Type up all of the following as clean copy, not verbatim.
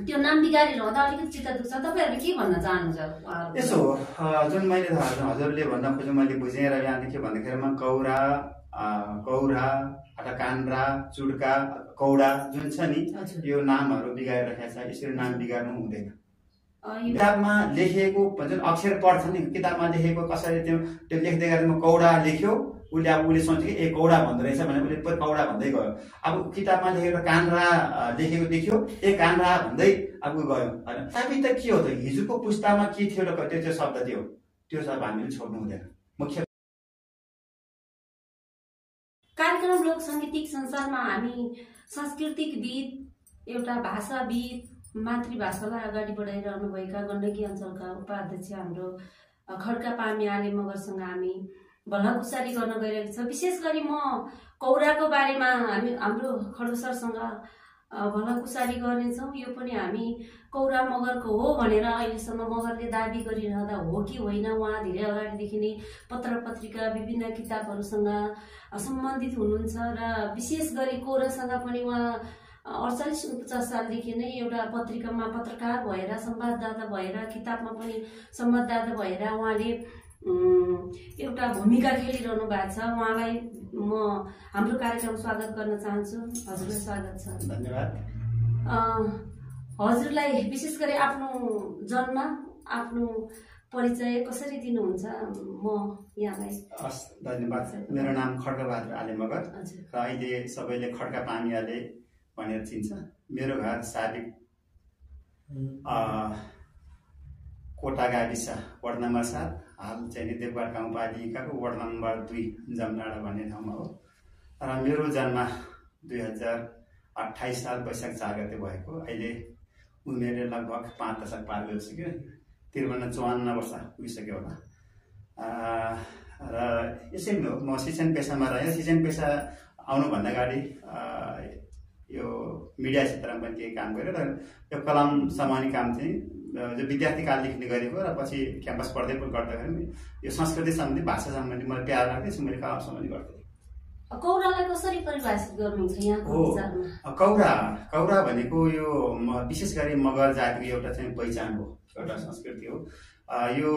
त्यो नाम बिगारी रहँदा अलिकति चित्त दुख्छ। तपाईहरुले के भन्न चाहनुहुन्छ? यसो जुन मैले हजुरले भन्न खोजेँ मैले बुझेर यहाँ के भन्दाखेरिमा कौरा कौरा अथवा कान्द्रा चुड्का कौडा जुन छ नि यो नामहरू बिगाएर राखेको छ। यसरी नाम बिगार्नु हुँदैन। किताबमा लेखिएको जुन अक्षर पढ्छ नि किताबमा लेखेको कसैले त्यो लेख्दै गर्दा कौडा लेख्यो उसले सोच्यो कि ए कौडा भन्दो रहेछ भने उसले कौडा भन्दै गयो। अब किताबमा लेखेको कान्द्रा लेखेको देख्यो ए कान्द्रा भन्दै अब गयो हैन। तपाईँ त के हो त हिजोको पुस्तामा के थियो र त्यो शब्द थियो त्यो सब हामीले छोड्नु हुँदैन। मुख्य कार्यक्रम लोक साङ्गीतिक संसारमा हामी सांस्कृतिकविद एउटा भाषाविद मातृभाषालाई अगाडि बढाइरहनुभएका गण्डकी अञ्चलका उपाध्यक्ष हाम्रो खड्का पामी आले मगरसँग हामी भलाकुसारी गर्न गइरहेको छ। विशेष गरी म कौराको बारेमा हाम्रो खड्का सरसँग भलाकुसारी गर्नेछौँ। यो पनि हामी कौरा मगरको हो भनेर अहिलेसम्म मगरले दाबी गरिरहँदा हो कि होइन उहाँ धेरै अगाडिदेखि नै पत्र पत्रिका विभिन्न किताबहरूसँग सम्बन्धित हुनुहुन्छ र विशेष गरी कौरासँग पनि उहाँ 48-49 सालदेखि नै एउटा पत्रिकामा पत्रकार भएर संवाददाता भएर किताबमा पनि संवाददाता भएर उहाँले एउटा भूमिका खेलिरहनु भएको छ। उहाँलाई म हाम्रो कार्यक्रम स्वागत गर्न चाहन्छु। हजुरलाई स्वागत छ। धन्यवाद। हजुरलाई विशेष गरी आफ्नो जन्म आफ्नो परिचय कसरी दिनुहुन्छ? म यहाँलाई धन्यवाद। मेरो नाम खड्का आले मगर र अहिले सबैले खड्का पामी आले भनेर चिन्छ। मेरो घर साबिक कोटा गाविस वार्ड नम्बर 7 हाल चाहिँ देवघाट गाउँपालिकाको वार्ड नम्बर 2 जमडाँडा भन्ने ठाउँमा हो। र मेरो जन्म 2028 साल वैशाख 4 गते भएको। अहिले उमेर लगभग 5 दशक पार गरिसक्यो। 53-54 वर्ष पुगिसक्यो होला। र यसै म शिक्षण पेसामा रहेँ। शिक्षण पेसा आउनुभन्दा अगाडि यो मिडिया क्षेत्रमा पनि केही काम गरेर यो कलम समाउने काम चाहिँ जो विद्यार्थी कालदेखि गरेको र पछि क्याम्पस पढ्दै गर्दाखेरि यो संस्कृति सम्बन्धी भाषा सम्बन्धी मलाई प्यार लाग्दै मैले कलम समाउने गर्थेँ। कौरालाई कसरी परिभाषित गर्नुहुन्छ यहाँको विचारमा? कौरा भनेको यो विशेष गरी मगर जातिको एउटा चाहिँ पहिचान हो, एउटा संस्कृति हो। यो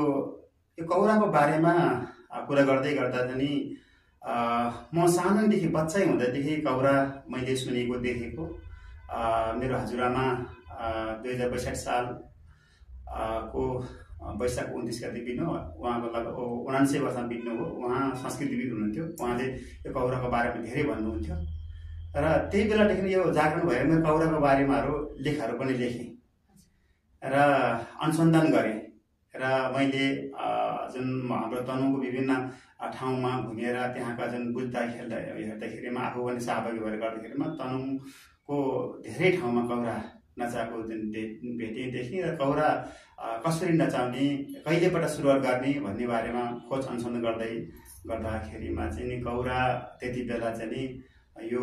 कौराको बारेमा कुरा गर्दै गर्दा चाहिँ म सानोदेखि बच्चै हुँदादेखि कौरा मैले सुनेको देखेको। मेरो हजुरआमा 2062 साल को वैशाख 29 गते बित्नु उहाँको लगभग 79 वर्षमा बित्नु हो। उहाँ संस्कृतिविद हुनुहुन्थ्यो। उहाँले यो कौराको बारेमा धेरै भन्नुहुन्थ्यो र त्यही बेलादेखि यो जागरण भएर मैले कौराको बारेमा लेखहरू पनि लेखेँ र अनुसन्धान गरेँ र मैले जुन हाम्रो तनहुको विभिन्न ठाउँमा घुमेर त्यहाँका जुन बुझ्दा खेल्दा हेर्दाखेरिमा आफू पनि सहभागी भएर गर्दाखेरिमा तनहुको धेरै ठाउँमा कौरा नचाएको जुन भेटेदेखि र कौरा कसरी नचाउने कहिलेबाट सुरुवात गर्ने भन्ने बारेमा खोज अनुसन्धान गर्दाखेरिमा चाहिँ कौरा त्यति बेला चाहिँ यो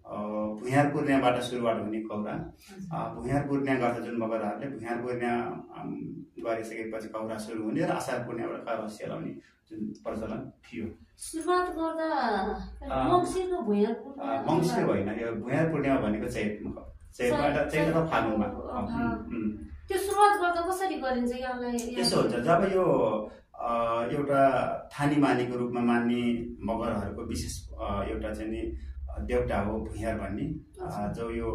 भुइँयार पूर्णिमाबाट सुरुवात हुने कौरा भुइँयार पूर्णिमा गर्दा जुन मगरहरूले भुइँयार पूर्णिमा गरिसकेपछि कौरा सुरु हुने र असार पूर्णिमाबाट कौरा सेलाउने जुन प्रचलन थियो। सुरुवात गर्दा मङ्सिरको भुइँयार पूर्णिमा मङ्सिर होइन, यो भुइँयार पूर्णिमा भनेको चैतको फागुनमा। त्यो सुरुवात गर्दा कसरी गरिन्छ यहाँलाई? यसो हुन्छ जब यो एउटा थानी मानेको रूपमा मान्ने मगरहरूको विशेष एउटा चाहिँ नि देउता हो भुइँयार भन्ने, जो यो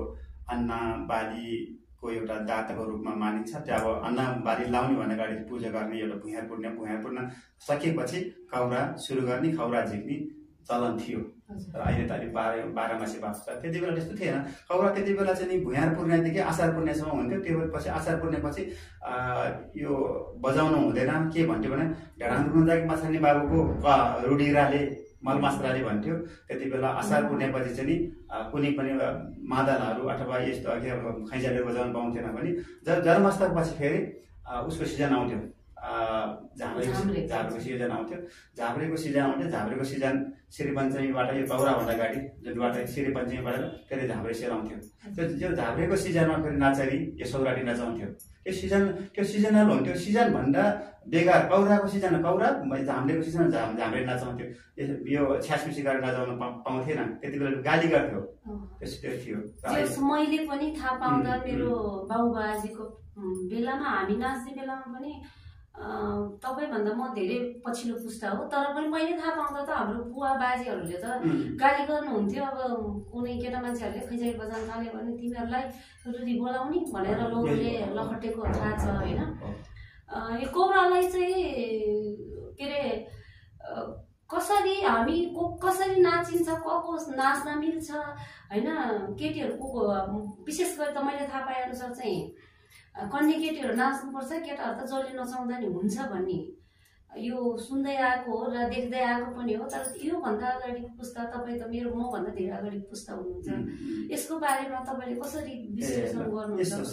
अन्न बालीको एउटा दाताको रूपमा मानिन्छ। त्यो अब अन्न बाली लाउने भन्दा अगाडि पूजा गर्ने एउटा भुइँयार पूर्णिमा सकिएपछि कौरा सुरु गर्ने, कौरा झिक्ने चलन थियो। र अहिले त अलिक 12 मासे बाँच्छ। त्यति बेला त्यस्तो थिएन। कौरा त्यति बेला चाहिँ भुइँयार पूर्णिमादेखि असार पूर्णिमासम्म हुन्थ्यो। त्यो पछि असार पूर्णिमापछि यो बजाउनु हुँदैन के भन्थ्यो भने ढाडाङ्गुन्जाकी माछानी बाबुको रुडीराले मलमास्त्राले भन्थ्यो। त्यति बेला असार पूर्णिमापछि चाहिँ कुनै पनि मादलहरू अथवा यस्तो खैँजाले बजाउनु पाउँथेन भने जन्माष्टमीपछि फेरि उसको सिजन आउँथ्यो, झाब्रेको सिजन आउँथ्यो। झाब्रेको सिजन श्री पञ्चमीबाट यो कौराभन्दा अगाडि जुनबाट श्री पञ्चमीबाट फेरि झाब्रे सेल आउँथ्यो। त्यो झाब्रेको सिजनमा फेरि नाचरी यो सौराठी नचाउँथ्यो। त्यो सिजनल हुन्थ्यो। सिजन भन्दा बेकार कौराको सिजन कौरा झाम्रेको सिजन झाम्रे नचाउँथ्यो। यो छ्यासमिसी गरेर नचाउन पाउँथेन, त्यति बेला गाली गर्थ्यो। त्यस्तो थियो। मैले पनि थाहा पाउँदा मेरो बाबुबाजेको बेलामा हामी नाच्ने बेलामा पनि तपाईँभन्दा म धेरै पछिल्लो पुस्ता हो, तर पनि मैले थाहा पाउँदा त हाम्रो बुवा बाजेहरूले त गाली गर्नुहुन्थ्यो। अब कुनै केटा मान्छेहरूले खैजाइ बजाउन थाल्यो भने तिमीहरूलाई रुदी बोलाउने भनेर लोले लखटेको थाहा छ होइन। यो कौरालाई चाहिँ के अरे कसरी हामी कसरी नाचिन्छ, को नाच्न मिल्छ होइन। केटीहरूको विशेष गरी त मैले थाहा पाए अनुसार चाहिँ कन्या केटीहरू नाच्नुपर्छ, केटाहरू त जसले नचाउँदा नि हुन्छ भन्ने यो सुन्दै आएको हो र देख्दै आएको पनि हो। तर योभन्दा अगाडिको पुस्ता तपाईँ त मेरो मभन्दा धेरै अगाडिको पुस्ता हुनुहुन्छ, यसको बारेमा तपाईँले कसरी विश्लेषण गर्नुहुन्छ?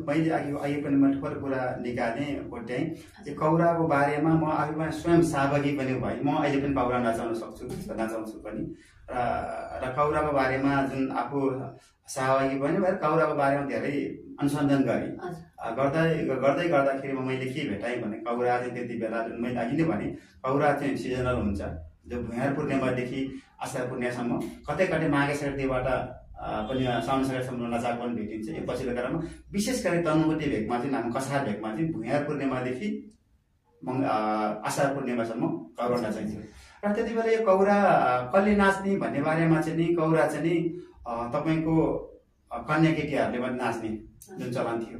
मैले अघि पनि मैले थोरै कुरा निकालेँ कोट्याएँ। यो कौराको बारेमा म आफैमा स्वयं सहभागी पनि भएँ। म अहिले पनि कौरा नचाउँछु पनि र कौराको बारेमा जुन आफू सहभागी पनि भएर कौराको बारेमा धेरै अनुसन्धान गरेँ। गर्दै गर्दाखेरि मैले के भेटाएँ भने कौरा चाहिँ त्यति बेला जुन मैले अघि नै भने कौरा चाहिँ सिजनल हुन्छ, जो भुयार पूर्णिमादेखि असार पूर्णिमासम्म, कतै कतै माघे सङ्क्रान्तिबाट पनि साउन सङ्क्रान्तिसम्म नचाएको पनि भेटिन्छ। यो पछिल्लो बेलामा विशेष गरी तनहुटी भेगमा चाहिँ हाम्रो कसार भेगमा चाहिँ भुयार पूर्णिमादेखि असार पूर्णिमासम्म कौरा नचाइन्थ्यो। र त्यति बेला यो कौरा कसले नाच्ने भन्ने बारेमा चाहिँ नि कौरा चाहिँ नि तपाईँको कन्या केटीहरूले पनि नाच्ने जुन चलन थियो।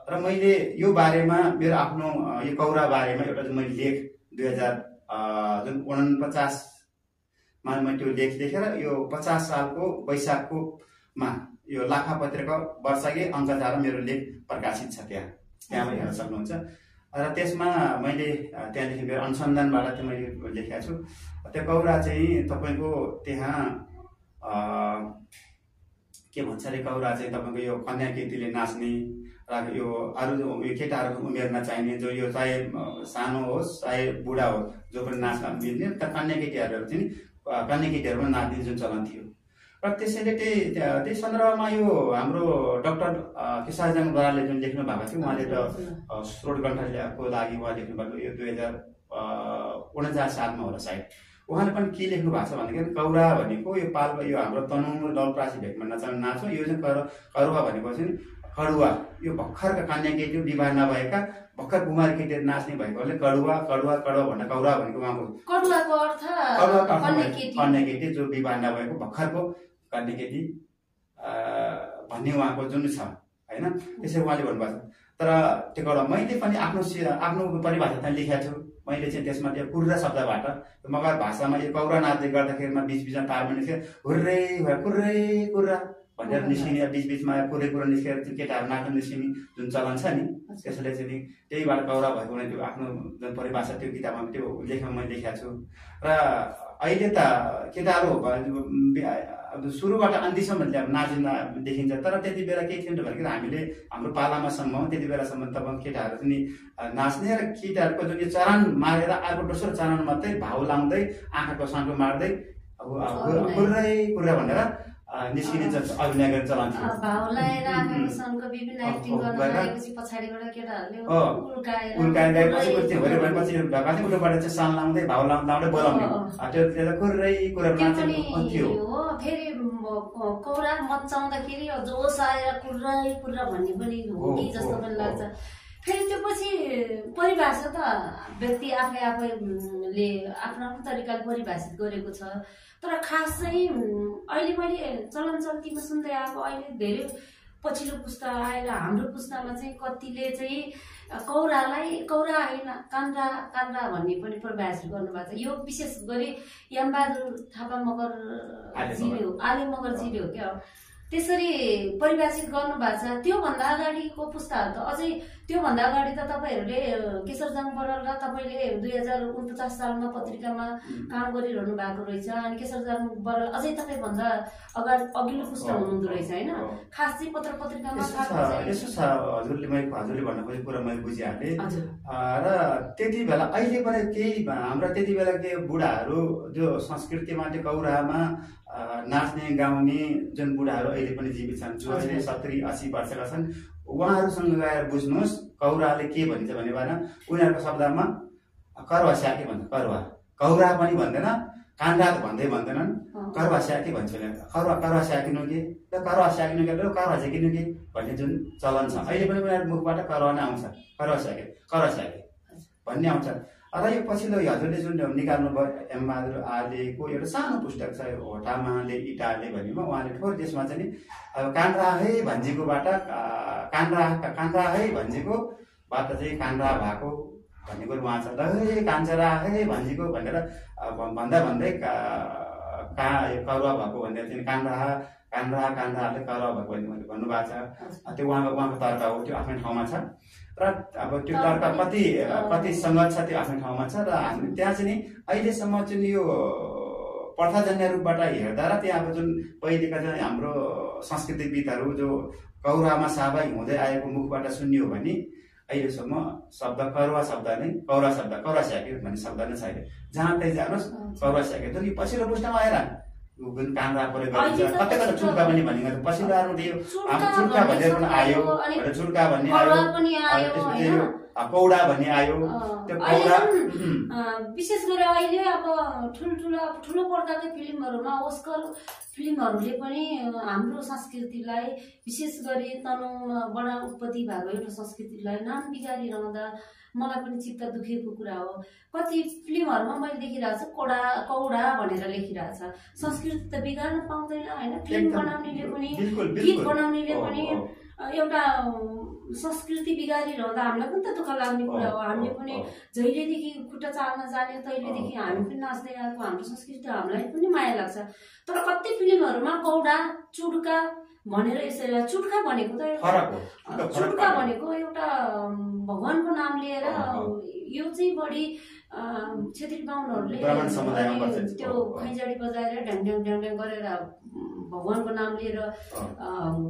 र मैले यो बारेमा मेरो आफ्नो यो कौरा बारेमा एउटा जुन मैले लेख 2049मा मैले त्यो लेख लेखेर यो 50 सालको वैशाखकोमा यो लाखा पत्रिका वर्षकै अङ्क 4 मेरो लेख प्रकाशित छ। त्यहाँ हेर्न सक्नुहुन्छ। र त्यसमा मैले त्यहाँदेखि मेरो अनुसन्धानबाट चाहिँ मैले लेखेको छु। त्यो कौरा चाहिँ तपाईँको त्यहाँ के भन्छ अरे कौरा चाहिँ तपाईँको यो कन्या केटीले नाच्ने र यो अरू यो केटाहरूको उमेरमा चाहिने, जो यो चाहे सानो होस् चाहे बुढा होस् जो पनि नाच्न मिल्ने त कन्या केटीहरू चाहिँ कन्या केटीहरूमा नाच्ने जुन चलन थियो। र त्यसैले त्यही सन्दर्भमा यो हाम्रो डाक्टर केशरजङ बरालले जुन लेख्नु भएको थियो, उहाँले त स्रोत ग्रन्थको लागि उहाँ लेख्नु भएको यो 2049 सालमा होला सायद। उहाँले पनि के लेख्नु भएको छ भन्दाखेरि कौरा भनेको यो पाल्पा यो हाम्रो तनहुँ नवलपरासी भेगमा नचाउने नाच हो। यो चाहिँ करुवा भनेको चाहिँ करुवा, यो भर्खरका कन्या केटी विवाह नभएका भर्खर कुमारी केटीहरू नाच्ने भएकोले करुवा भन्दा कौरा भनेको उहाँको करुवाको अर्थ कन्या केटी जो विवाह नभएको भर्खरको कन्या केटी भन्ने उहाँको जुन छ होइन। त्यसरी उहाँले भन्नुभएको छ। तर त्यो कौरा मैले पनि आफ्नो परिभाषा त्यहाँ लेखेको छु। मैले चाहिँ त्यसमा त्यो कुर्रा शब्दबाट मगर भाषामा यो कौरा नाच्दै गर्दाखेरिमा बिचबिचमा तालमा निस्केर हुर्रै कुर्रै कुर्रा भनेर निस्किने, बिचबिचमा कुर्रै कुरा निस्केर केटाहरू नाच्न निस्किने जुन चलन छ नि, त्यसैले चाहिँ त्यहीबाट कौरा भएको भने त्यो आफ्नो जुन परिभाषा त्यो किताबमा त्यो लेखमा मैले लेखेको छु। र अहिले त केटाहरू सुरुबाट अन्तिमसम्म नाच्न देखिन्छ। तर त्यति बेला के थियो भन्दाखेरि हामीले हाम्रो पालामासम्म त्यति बेलासम्म तपाईँ केटाहरू पनि नाच्ने र केटाहरूको जुन यो चरण मारेर अर्को दोस्रो चरण मात्रै भाउ लाउँदै आँखाको साँटो मार्दै कुर्रै कुरा भनेर निस्किने अभिनय गर्ने चलन थियो। उल्काबाट चाहिँ सान लाउँदै भाउ लाउँदै बोलाउने त्यो कुर्रै कुरा थियो। फेरि कौरा मचाउँदाखेरि जोस आएर कुर्रै कुर्रा भन्ने पनि हो कि जस्तो पनि लाग्छ। फेरि त्यो पछि परिभाषा त व्यक्ति आफैले आफ्नो तरिकाले परिभाषित गरेको छ। तर खास चाहिँ अहिले मैले चलन चल्तीमा सुन्दै आएको अहिले धेरै पछिल्लो पुस्ता आएर हाम्रो पुस्तामा चाहिँ कतिले चाहिँ कौरालाई कौरा होइन कान्द्रा भन्ने पनि परिभाषित गर्नुभएको छ। यो विशेष गरी यमबहादुर थापा मगरजीले हो, आले मगरजीले हो क्या, त्यसरी परिभाषित गर्नुभएको छ। त्योभन्दा अगाडिको पुस्ताहरू त अझै त्योभन्दा अगाडि त तपाईँहरूले केशरजङ बराल र तपाईँले 2049 सालमा पत्रिकामा काम गरिरहनु भएको रहेछ। अनि केशरजङ बराल अझै तपाईँभन्दा अघिल्लो पुस्ता हुनुहुँदो रहेछ होइन। खास चाहिँ पत्रिकामा यसो छ। हजुरले भन्नु खोजेको कुरा मैले बुझिहालेँ। र त्यति बेला अहिले पनि केही हाम्रा त्यति बेला के बुढाहरू जो संस्कृतिमा त्यो कौरामा नाच्ने गाउने जुन बुढाहरू अहिले पनि जीवित छन्, जो अहिले 70-80 वर्षका छन्, उहाँहरूसँग गएर बुझ्नुहोस् कौराले के भन्छ भने भएन उनीहरूको शब्दमा करवा स्याके भन्छ करवा कौरा पनि भन्दैन काण्डा भन्दैनन् करवा स्याके भन्छ करवा स्याकिनु के करवा स्याकिनु के करवा झेकिनु के भन्ने जुन चलन छ अहिले पनि उनीहरूको मुखबाट करवा नै आउँछ करवा स्याके भन्ने आउँछ। र यो पछिल्लो हजुरले जुन निकाल्नु भयो एमबहादुर आलेको एउटा सानो पुस्तक छ होटामाले इटाले भन्नेमा उहाँले ठोर त्यसमा चाहिँ नि अब काण्डा है भन्जीकोबाट काण्डा है भन्जीकोबाट चाहिँ काण्डा भएको भन्ने कुरो उहाँ छ ल कान्छरा है भन्जीको भनेर भन्दै करुवा भएको भनेर चाहिँ काण्डाहरूले करुवा भएको भन्नुभएको छ। त्यो उहाँको तर्क हो, त्यो आफ्नै ठाउँमा छ र अब त्यो तर्क कति सङ्गत छ त्यो आफ्नै ठाउँमा छ। र हामी त्यहाँ चाहिँ नि अहिलेसम्म चाहिँ यो प्रथाजन्य रूपबाट हेर्दा र त्यहाँको जुन पहिलेका चाहिँ हाम्रो संस्कृतिविदहरू जो कौरामा सहभागी हुँदै आएको मुखबाट सुन्यो भने अहिलेसम्म शब्द करुवा शब्द नै कौरा स्याके भन्ने शब्द नै छैन। जहाँ त्यही जानुहोस् कौरा स्याके जुन पछिल्लो पुस्तामा आएर काण्डा प्रयोग गरिन्छ कतै कतै चुड्का पनि भन्ने पछिल्लो आएर यो चुड्का भनेर पनि आयो चुड्का भन्ने आयो त्यसपछि कौडा भन्ने आयो। त्यो कौडा विशेष गरेर अहिले अब ठुलो पर्दाको फिल्महरूमा ओस्कर फिल्महरूले पनि हाम्रो संस्कृतिलाई विशेष गरी तनहुँमा बडा उत्पत्ति भएको एउटा संस्कृतिलाई नाम बिगारिरहँदा मलाई पनि चित्त दुखेको कुरा हो। कति फिल्महरूमा मैले देखिरहेको छु कौडा भनेर लेखिरहेको छ। संस्कृति त बिगार्न पाउँदैन होइन, फिल्म बनाउनेले पनि गीत बनाउनेले पनि एउटा संस्कृति बिगारिरहँदा हामीलाई पनि त दुःख लाग्ने कुरा हो। हामीले पनि जहिलेदेखि खुट्टा चाल्न जाने तहिलेदेखि हामी पनि नाच्दै आएको हाम्रो संस्कृति हामीलाई पनि माया लाग्छ। तर कति फिल्महरूमा कौडा चुड्का भनेर यसरी चुड्का भनेको त चुड्का भनेको एउटा भगवानको नाम लिएर यो चाहिँ बढी क्षेत्री बाहुनहरूले त्यो खैँजडी बजाएर ढ्याङ ढ्याङ ढ्याङ ढ्याङ गरेर भगवानको नाम लिएर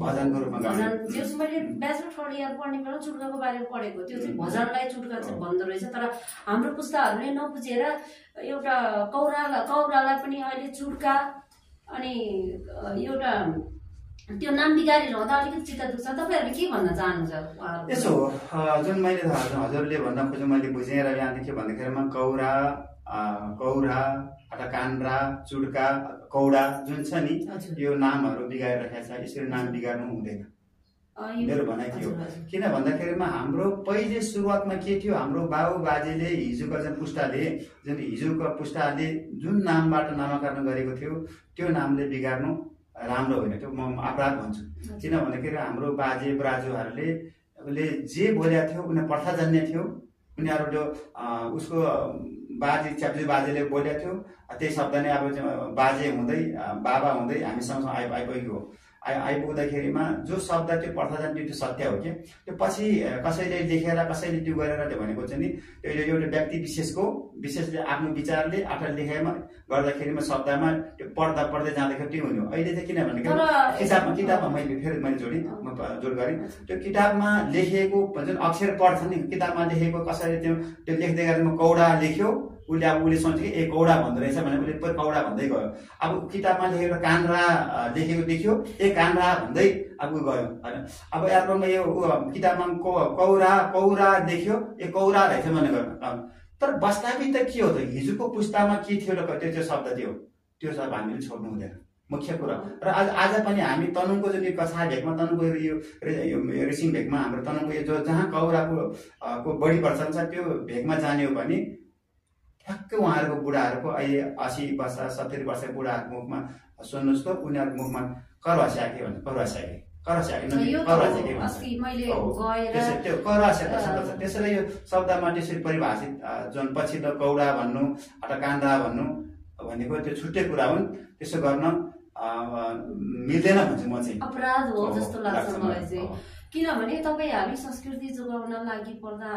भजन जस मैले ब्याचलर थर्ड इयर पढ्ने बेला चुड्काको बारेमा पढेको त्यो चाहिँ भजनलाई चुड्का चाहिँ भन्दो रहेछ। तर हाम्रो पुस्ताहरूले नबुझेर एउटा कौरालाई पनि अहिले चुड्का अनि एउटा त्यो नाम बिगारिरहँदा अलिकति चित्त दुख्छ। तपाईँहरूले के भन्न चाहनुहुन्छ? यसो जुन मैले हजुरले भन्न खोजेँ मैले बुझेँ र यहाँदेखि के भन्दाखेरिमा कौरा अथवा काण्डा चुड्का कौडा जुन छ नि यो नामहरू बिगारिरहेको छ। यसरी नाम बिगार्नु हुँदैन मेरो भनाइ के हो। किन भन्दाखेरिमा हाम्रो पहिले सुरुवातमा के थियो, हाम्रो बाबु बाजेले हिजोको पुस्ताले जुन नामबाट नामाकरण गरेको थियो त्यो नामले बिगार्नु राम्रो होइन, त्यो म अपराध भन्छु। किन भन्दाखेरि हाम्रो बाजे बराजुहरूले जे बोलेको थियो उनीहरू प्रथाजन्य थियो। उनीहरू त्यो उसको च्याप्चे बाजेले बोलेको थियो त्यही शब्द नै अब बाजे हुँदै बाबा हुँदै हामीसँग आइपुग्दाखेरिमा जो शब्द त्यो प्रथाजन्य त्यो सत्य हो कि त्यो पछि कसैले लेखेर कसैले त्यो गरेर त्यो भनेको चाहिँ नि त्यो एउटा व्यक्ति विशेषले आफ्नो विचारले आफ्नो लेखाइमा गर्दाखेरिमा शब्दमा त्यो पढ्दै जाँदाखेरि त्यो हुने हो। अहिले चाहिँ किन भन्दाखेरि किताबमा मैले जोड गरेँ त्यो किताबमा लेखिएको जुन अक्षर पढ्छ नि किताबमा लेखेको कसैले त्यो लेख्दै गरेर कौडा लेख्यो उसले सोच्यो कि कौडा भन्दो रहेछ भने उसले कौडा भन्दै गयो। अब किताबमा लेखेको काण्डा लेखेको देख्यो काण्डा भन्दै अब गयो होइन। अब अर्कोमा यो किताबमा कौरा देख्यो कौरा रहेछ भने गयो। तर वास्तविक त के हो त हिजोको पुस्तामा के थियो र त्यो शब्द थियो त्यो शब्द हामीले छोड्नु हुँदैन मुख्य कुरा। र आज पनि हामी तनहुँको जुन कछा भेगमा तनहुँको यो रेसिङ भेगमा हाम्रो तनहुँको यो जहाँ कौराको बढी प्रचलन छ त्यो भेगमा जाने हो भने ठ्याक्कै उहाँहरूको बुढाहरूको अहिले 80 वर्ष 70 वर्ष बुढाहरूको मुखमा सुन्नुहोस् त उनीहरूको मुखमा करवा स्याके भन्छ त्यसैले यो शब्दमा त्यसरी परिभाषित जुन पछिल्लो कौडा भन्नु अथवा काण्डा भन्नु भनेको त्यो छुट्टै कुरा हुन्। त्यसो गर्न मिल्दैन भन्छु म चाहिँ, अपराध हो जस्तो लाग्छ मलाई चाहिँ। किनभने तपाईँ हामी संस्कृति जोगाउन लागि पर्दा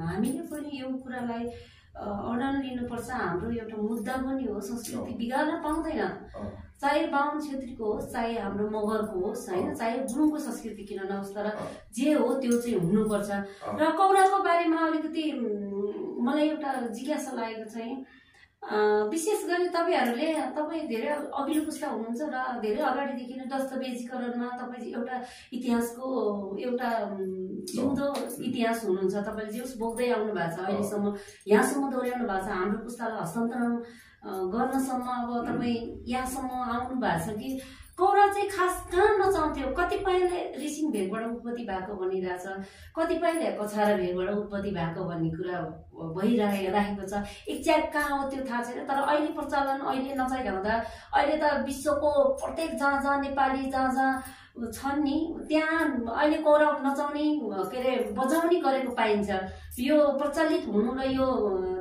हामीले पनि यो कुरालाई अडान लिनुपर्छ। हाम्रो एउटा मुद्दा पनि हो, संस्कृति बिगार्न पाउँदैन। चाहे बाहुन क्षेत्रीको होस् चाहे हाम्रो मगरको होस् होइन, चाहे गुरुङको संस्कृति किन नहोस्, तर जे हो त्यो चाहिँ हुनुपर्छ। र कौराको बारेमा अलिकति मलाई एउटा जिज्ञासा लागेको चाहिँ विशेष गरी तपाईँ धेरै अघिल्लो पुस्ता हुनुहुन्छ र धेरै अगाडिदेखि नै दस्तावेजीकरणमा तपाईँ एउटा इतिहासको एउटा जिउँदो इतिहास हुनुहुन्छ। तपाईँले जे बोक्दै आउनु भएको छ अहिलेसम्म, यहाँसम्म दोहोऱ्याउनु भएको छ, हाम्रो पुस्तालाई हस्तान्तरण गर्नसम्म अब तपाईँ यहाँसम्म आउनु भएको छ कि कौरा चाहिँ खास कहाँ नचाउँथ्यो? कतिपयले रिसिङ भेगबाट उत्पत्ति भएको भनिरहेछ, कतिपयले कछारा भेगबाट उत्पत्ति भएको भन्ने कुरा भइरहेको छ। एक्ज्याक्ट कहाँ हो त्यो थाहा छैन। तर अहिले प्रचलन अहिले नचाहिरहँदा अहिले त विश्वको प्रत्येक जहाँ नेपाली जहाँ छन् नि त्यहाँ अहिले कौरा नचाउने के अरे बजाउने गरेको पाइन्छ। यो प्रचलित हुनु र यो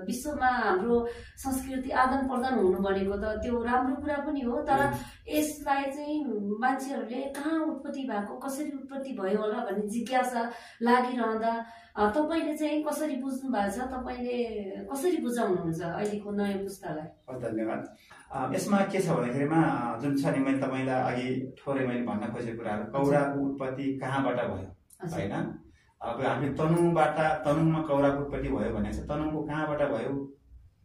विश्वमा हाम्रो संस्कृति आदान प्रदान हुनु भनेको त त्यो राम्रो कुरा पनि हो। तर यसलाई चाहिँ मान्छेहरूले कहाँ उत्पत्ति भएको, कसरी उत्पत्ति भयो होला भन्ने जिज्ञासा लागिरहँदा तपाईँले चाहिँ कसरी बुझ्नु भएको छ, तपाईँले कसरी बुझाउनुहुन्छ अहिलेको नयाँ पुस्तालाई? धन्यवाद। यसमा के छ भन्दाखेरिमा जुन छ नि मैले तपाईँलाई अघि थोरै मैले भन्न खोजेको कुराहरू, कौराको उत्पत्ति कहाँबाट भयो होइन। अब हामी तनुङमा कौराको उत्पत्ति भयो भने चाहिँ तनुङको कहाँबाट भयो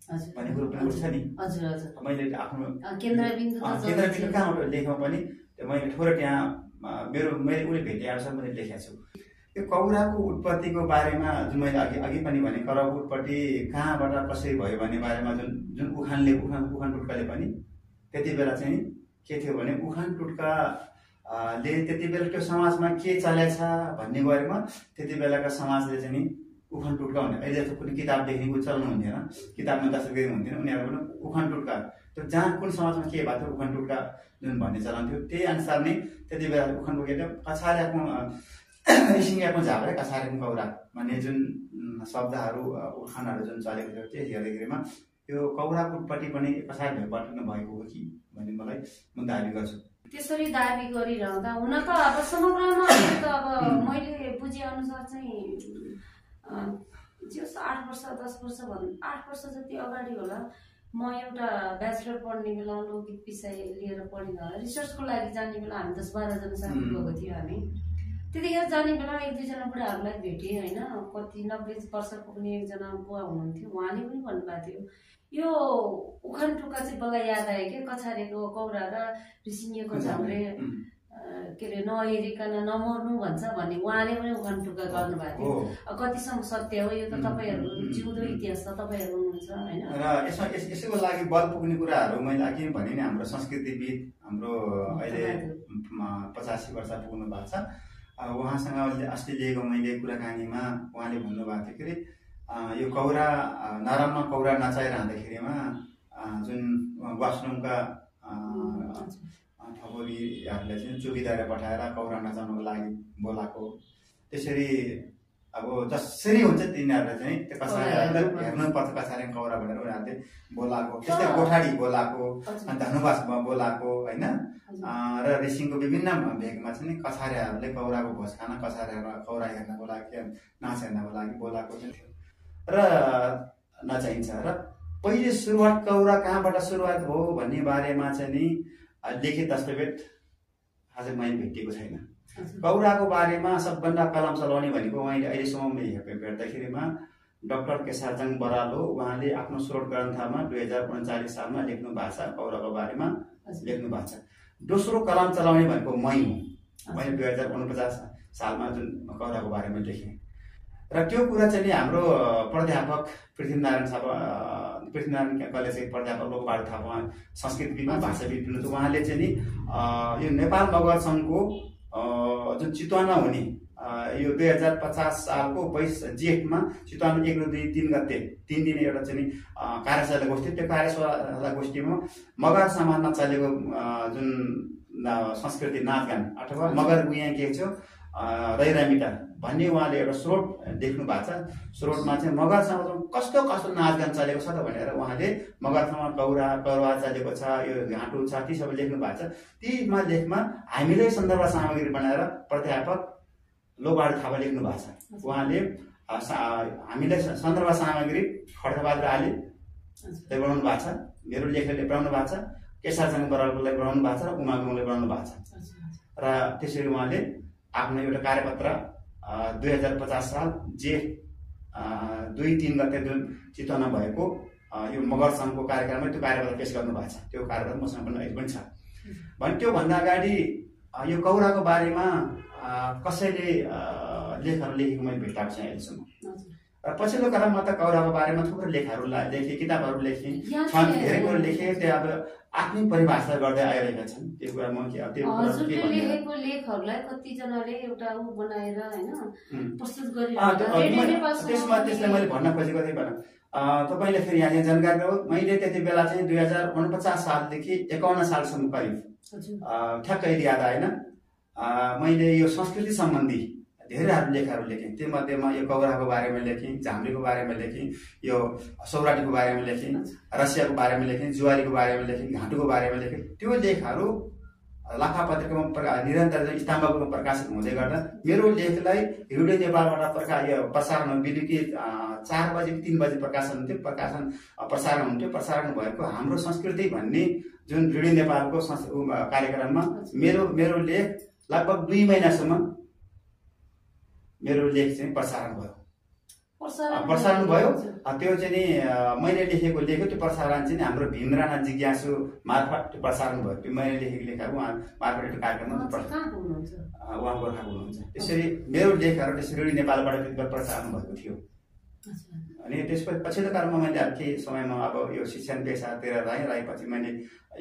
भन्ने कुरो पनि उठ्छ नि। मैले आफ्नो केन्द्रबिन्दु कहाँबाट लेखेमा पनि मैले थोरै त्यहाँ मैले उसले भेटे अनुसार मैले लेखेको छु। यो कौराको उत्पत्तिको बारेमा जुन मैले अघि पनि भने कौराको उत्पत्ति कहाँबाट कसरी भयो भन्ने बारेमा जुन उखान टुटकाले पनि त्यति बेला चाहिँ के थियो भने उखान टुटकाले त्यति बेला त्यो समाजमा के चलेछ भन्ने बारेमा त्यति बेलाका समाजले चाहिँ उखान टुटका हुने, अहिले जस्तो कुनै किताब लेख्नेको चल्नु हुन्थेन, किताबमा दस्तगिरी हुन्थेन, उनीहरू पनि उखान टुटका त्यो जहाँ कुन समाजमा के भएको थियो उखान टुटका जुन भन्ने चलन थियो त्यही अनुसार नै त्यति बेला उखान टुटका कछारेको रिसिङको झापा कछारेको कौरा भन्ने जुन शब्दहरू उखानहरू जुन चलेको थियो त्यही हेर्दाखेरिमा यो कौराको उत्पत्ति पनि कछार भेगबाट भएको हो कि भन्ने मलाई म दाबी गर्छु। त्यसरी दाबी गरिरहँदा हुन त अब समग्रमा त अब मैले बुझे अनुसार चाहिँ जस 8 वर्ष 10 वर्ष 8 वर्ष जति अगाडि होला म एउटा ब्याचलर पढ्ने बेला लौकिक विषय लिएर पढिन होला, रिसर्चको लागि जाने बेला हामी 10-12 जना साथी गएको थियो। हामी त्यतिखेर जाने बेला 1-2 जना बुढाहरूलाई भेटेँ होइन। कति 90 वर्ष पुग्ने एकजना बुवा हुनुहुन्थ्यो, उहाँले पनि भन्नुभएको थियो यो उखान टुक्का चाहिँ मलाई याद आयो कि कछारेको कौरा र रिसिङको झाम्रे के अरे नहेरिकन नमर्नु भन्छ भन्ने उहाँले पनि उखान टुक्का गर्नुभएको थियो। कतिसम्म सत्य हो यो त तपाईँहरू जिउँदो इतिहास त तपाईँहरू हुनुहुन्छ होइन। र यसको लागि बल पुग्ने कुराहरू मैले अघि भने नि हाम्रो संस्कृतिविद हाम्रो अहिले 85 वर्ष पुग्नु भएको छ, उहाँसँग अस्ति लिएको मैले कुराकानीमा उहाँले भन्नुभएको थियो के अरे यो कौरा नराममा कौरा नचाइरहँदाखेरिमा जुन वासरुमका ठकुरीहरूले चाहिँ चौकीदार पठाएर कौरा नचाउनको लागि बोलाएको, त्यसरी अब जसरी हुन्छ तिनीहरूले चाहिँ त्यो कछारेहरूलाई हेर्नुपर्छ कछारे कौरा भनेर उनीहरूले बोलाएको, त्यस्तै गोठाडी बोलाएको, धनुवास बोलाएको होइन। र रिसिङको विभिन्न भेगमा चाहिँ कछारेहरूले कौराको भोज खान कौरा हेर्नको लागि नाच हेर्नको लागि बोलाएको चाहिँ थियो र नचाहिन्छ। र पहिले सुरुवात कौरा कहाँबाट सुरुवात हो भन्ने बारेमा चाहिँ नि लिखित दस्तावेज आज मैले भेटिएको छैन। कौराको बारेमा सबभन्दा कलम चलाउने भनेको उहाँले अहिलेसम्म भेट्दाखेरिमा डाक्टर केसारजङ बराल हो। उहाँले आफ्नो स्रोत ग्रन्थमा 2039 सालमा लेख्नु भएको छ, कौराको बारेमा लेख्नु भएको छ। दोस्रो कलम चलाउने भनेको मै हुँ, मैले 2049 सालमा जुन कौराको बारेमा लेखेँ। र त्यो कुरा चाहिँ हाम्रो प्राध्यापक पृथ्वीनारायण कलेजको प्राध्यापक लोकबहादुर थापा संस्कृतविदमा भाषाविद हुनुहुन्छ, उहाँले चाहिँ नि यो नेपाल मगर सङ्घको जुन चितवनमा हुने यो 2050 सालको 22 जेठमा चितवनमा 1, 2, 3 गते 3 दिन एउटा चाहिँ नि कार्यशाला गोष्ठी, त्यो कार्यशाला गोष्ठीमा मगर समाजमा चलेको जुन संस्कृति नाचगान अथवा मगर गुइया के छ रैरामिटा भन्ने उहाँले एउटा स्रोत देख्नु भएको छ। स्रोतमा चाहिँ मगर समाजमा कस्तो कस्तो नाचगान चलेको छ त भनेर उहाँले मगर समाज कौरा चलेको छ, यो घाँटो छ, ती सबै लेख्नु भएको छ। तीमा लेखमा हामीले सन्दर्भ सामग्री बनाएर प्राध्यापक लोकबहादुर थापा लेख्नु भएको छ। उहाँले हामीले सन्दर्भ सामग्री खड्गबहादुर आले बनाउनु भएको छ, मेरो लेखले बनाउनु भएको छ, केसारजङ बरालले बनाउनु भएको छ र उमा गुरुङले बनाउनु भएको छ। र त्यसरी उहाँले आफ्नो एउटा कार्यपत्र 2050 साल जेठ 2-3 गते जुन चितवनमा भएको यो मगर सङ्घको कार्यक्रममा त्यो कार्यपत्र पेश गर्नुभएको छ। त्यो कार्यपत्र मसँग पनि अहिले पनि छ। भने त्योभन्दा अगाडि यो कौराको बारेमा कसैले लेखहरू लेखेको मैले भेटाएको छैँ अहिलेसम्म। र पछिल्लो क्रममा त कौराको बारेमा थुप्रो लेखहरू लेखेँ, किताबहरू लेखेँ, धेरै कुरो लेखेँ। त्यो अब आफ्नै परिभाषा गर्दै आइरहेका छन्। त्यो कुरा म हजुरले लेखेको लेखहरूलाई कतिजनाले एउटा उ बनाएर हैन प्रस्तुत त्यसमा त्यसलाई मैले भन्न खोजेको थिएँ भन तपाईँले फेरि यहाँ जानकारी हो। मैले त्यति बेला चाहिँ 2049 सालदेखि 51 सालसम्म करिब ठ्याक्कै याद आएन, मैले यो संस्कृति सम्बन्धी धेरैहरू लेखहरू लेखेँ। त्यो मध्येमा यो कौराको बारेमा लेखेँ, झाम्रीको बारेमा लेखेँ, यो सौराटीको बारेमा लेखेँ, रसियाको बारेमा लेखेँ, जुवारीको बारेमा लेखेँ, घाँटुको बारेमा लेखेँ। त्यो लेखहरू लाखा पत्रिकामा निरन्तर स्तम्भको प्रकाशन हुँदै गर्दा मेरो लेखलाई रेडियो नेपालबाट प्रसारण बेलुकी 4 बजे 3 बजे प्रकाशन हुन्थ्यो। प्रसारण हुन्थ्यो। प्रसारण भएको हाम्रो संस्कृति भन्ने जुन रेडियो नेपालको कार्यक्रममा मेरो लेख लगभग 2 महिनासम्म मेरो लेख चाहिँ प्रसारण भयो। त्यो चाहिँ नि मैले लेखेको लेख त्यो प्रसारण चाहिँ हाम्रो भीमराणा जिज्ञासु मार्फत त्यो प्रसारण भयो। त्यो मैले लेखेको लेखहरू उहाँ मार्फत त्यो कार्यक्रममा उहाँ गोर्खाको हुनुहुन्छ। त्यसरी मेरो लेखहरू त्यसरी नेपालबाट प्रसारण भएको थियो। अनि त्यसपछि पछिल्लो कालमा मैले अब केही समयमा अब यो शिक्षण पेसातिर रहेपछि मैले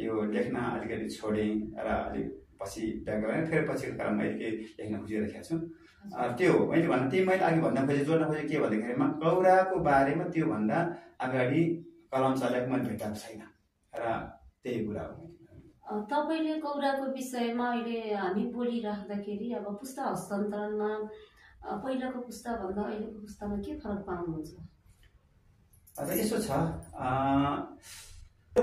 यो लेख्न अलिकति छोडेँ र अलिक पछि ब्याक गरेँ। फेरि पछिल्लो कालमा मैले केही लेख्न खोजिरहेको छु। त्यो हो मैले भन्नु। त्यही मैले अघि भन्न खोजेँ, जोड्न खोजेँ के भन्दाखेरिमा कौराको बारेमा त्योभन्दा अगाडि कलम चलेको मैले भेटाएको छैन र त्यही कुरा हो। तपाईँले कौराको विषयमा अहिले हामी बोलिराख्दाखेरि अब पुस्ता हस्तान्तरणमा पहिलाको पुस्ताभन्दा अहिलेको पुस्तामा के फरक पाउनुहुन्छ? यसो छ,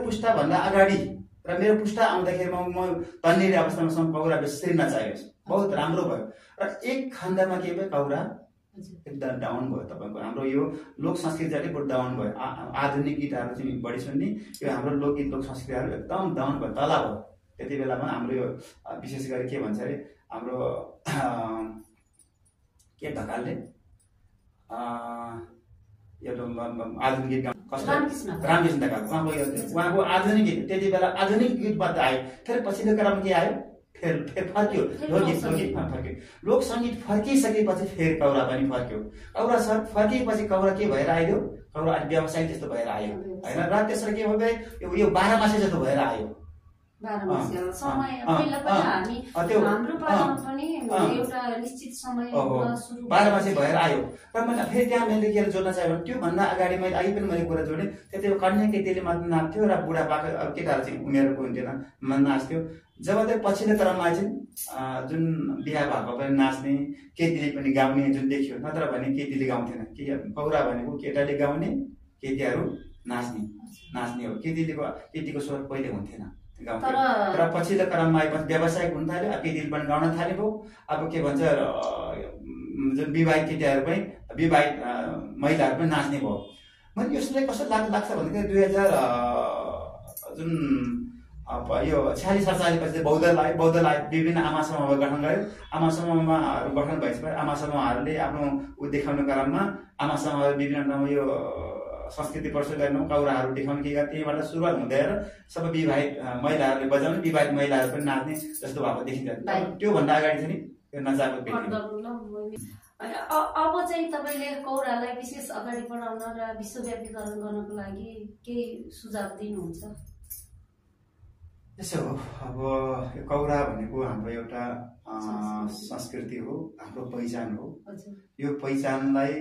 पुस्ताभन्दा अगाडि र मेरो पुस्ता आउँदाखेरि म तन्निने अवस्थामा कौरा बेसरी नचाहेको छु। बहुत राम्रो भयो र एक खण्डमा के भयो, कौरा एकदम डाउन भयो। तपाईँको हाम्रो यो लोक संस्कृति चाहिँ बहुत डाउन भयो। आधुनिक गीतहरू चाहिँ बढी सुन्ने, यो हाम्रो लोकगीत लोक संस्कृतिहरू एकदम डाउन भयो, तला भयो। त्यति बेलामा हाम्रो यो विशेष गरी के भन्छ अरे हाम्रो के ढकालले यो आधुनिक गीत रामकृष्ण ढकाल उहाँको आधुनिक गीत त्यति बेला आधुनिक गीतबाट आयो। फेरि पछिल्लो क्रममा के आयो, फेरि फर्क्यो लोकगीत फर्क्यो। लोक सङ्गीत फर्किसकेपछि फेरि कौरा पनि फर्क्यो। कौरा फर्किएपछि कौरा के भएर आयो, कौरा अलिक व्यवसायिक जस्तो भएर आयो होइन। र त्यसरी के भयो, यो 12 मासे जस्तो भएर आयो। बाह्रमासे भएर आयो। र मैले फेरि त्यहाँ मैले के जोड्न चाहेँ भने त्योभन्दा अगाडि मैले अघि पनि मैले कुरा जोडेँ। त्यति कन्या केटीले मात्र नाच्थ्यो र बुढापाका केटाहरू चाहिँ उमेरको हुन्थेन, नाच्थ्यो। जब चाहिँ पछिल्लो क्रममा चाहिँ जुन बिहा भएको पनि नाच्ने, केटीले पनि गाउने जुन देखियो। नत्र भने केटीले गाउँथेन, कौरा भनेको केटाले गाउने, केटीहरू नाच्ने हो। केटीको स्वर पहिले हुन्थेन, गाउँथ्यो। तर पछिल्लो क्रममा आएपछि व्यावसायिक हुन थाल्यो। अब केटीले पनि गाउन थाले भयो। अब के भन्छ, जुन विवाहित केटीहरू पनि विवाहित महिलाहरू पनि नाच्ने भयो। मैले यसलाई कस्तो लाग्छ भन्दाखेरि 2000 जुन यो 46-47 पछि बौद्ध लायो। विभिन्न आमा समूह गठन गर्यो। आमा समूहहरू गठन भएपछि आमा समूहहरूले आफ्नो देखाउने क्रममा आमा समूहहरू विभिन्न ठाउँमा यो संस्कृति प्रस्तुत गर्नु, कौराहरू देखाउने के गर्थे। त्यहीबाट सुरुवात हुँदै सबै विवाहित महिलाहरूले बजाउने, विवाहित महिलाहरू पनि नाच्ने जस्तो भएको देखिन्छ। त्योभन्दा अगाडि चाहिँ यो नचाको अब चाहिँ तपाईँले कौरालाई विशेष अगाडि बढाउन र विश्वव्यापीकरण गर्नको लागि केही सुझाव दिनुहुन्छ? त्यसो हो, अब यो कौरा भनेको हाम्रो एउटा संस्कृति हो, हाम्रो पहिचान हो। यो पहिचानलाई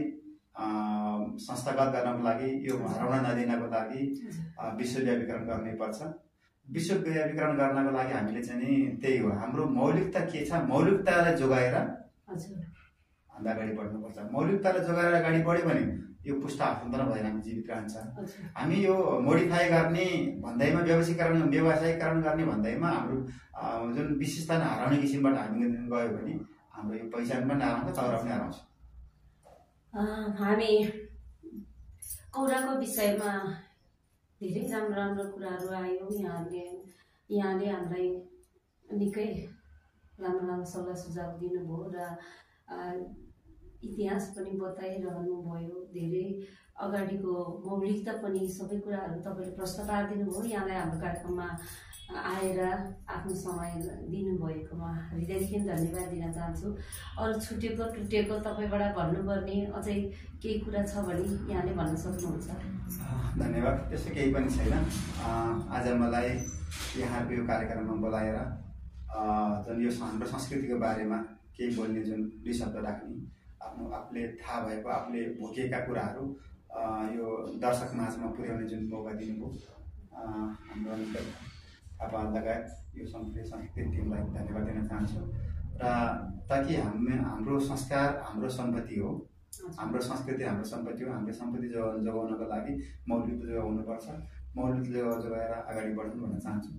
संस्थागत गर्नको लागि, यो हराउन नदिनको लागि विश्वव्यापीकरण गर्नै पर्छ। विश्वव्यापीकरण गर्नको लागि हामीले चाहिँ नि त्यही हो, हाम्रो मौलिकता के छ, मौलिकतालाई जोगाएर अगाडि बढ्नुपर्छ। मौलिकतालाई जोगाएर अगाडि बढ्यो भने यो पुस्ता हस्तान्तरण भएर हामी जीवित रहन्छ। हामी यो मोडिफाई गर्ने भन्दैमा, व्यवसायीकरण गर्ने भन्दैमा हाम्रो जुन विशेषता हराउने किसिमबाट हामी गयो भने हाम्रो यो पहिचान पनि हराउँछ, कौरा पनि हराउँछ। हामी कौराको विषयमा धेरै राम्रो कुराहरू आयो। यहाँले हामीलाई निकै राम्रो सल्लाह सुझाव दिनुभयो र इतिहास पनि बताइरहनु भयो, धेरै अगाडिको मौलिकता पनि सबै कुराहरू तपाईँले प्रश्न पारिदिनु भयो। यहाँलाई हाम्रो कार्यक्रममा आएर आफ्नो समय दिनुभएकोमा हृदयदेखि धन्यवाद दिन चाहन्छु। अरू छुटेको टुटेको तपाईँबाट भन्नुपर्ने अझै केही कुरा छ भने यहाँले भन्न सक्नुहुन्छ। धन्यवाद। त्यस्तो केही पनि छैन। आज मलाई यहाँको यो कार्यक्रममा बोलाएर जुन यो हाम्रो संस्कृतिको बारेमा केही बोल्ने, जुन 2 शब्द राख्ने, आफूले थाहा भएको, आफूले भोगेका कुराहरू यो दर्शक माझमा पुर्याउने जुन मौका दिनुभयो, हाम्रो थापा लगायत यो सम्पूर्ण सांस्कृतिक टिमलाई धन्यवाद दिन चाहन्छु। र ताकि हाम्रो संस्कार हाम्रो सम्पत्ति हो, हाम्रो संस्कृति हाम्रो सम्पत्ति हो। हाम्रो सम्पत्ति जोगाउनको लागि मौलिकता जोगाउनुपर्छ। मौलिकता जोगाएर अगाडि बढ्नु भन्न चाहन्छु।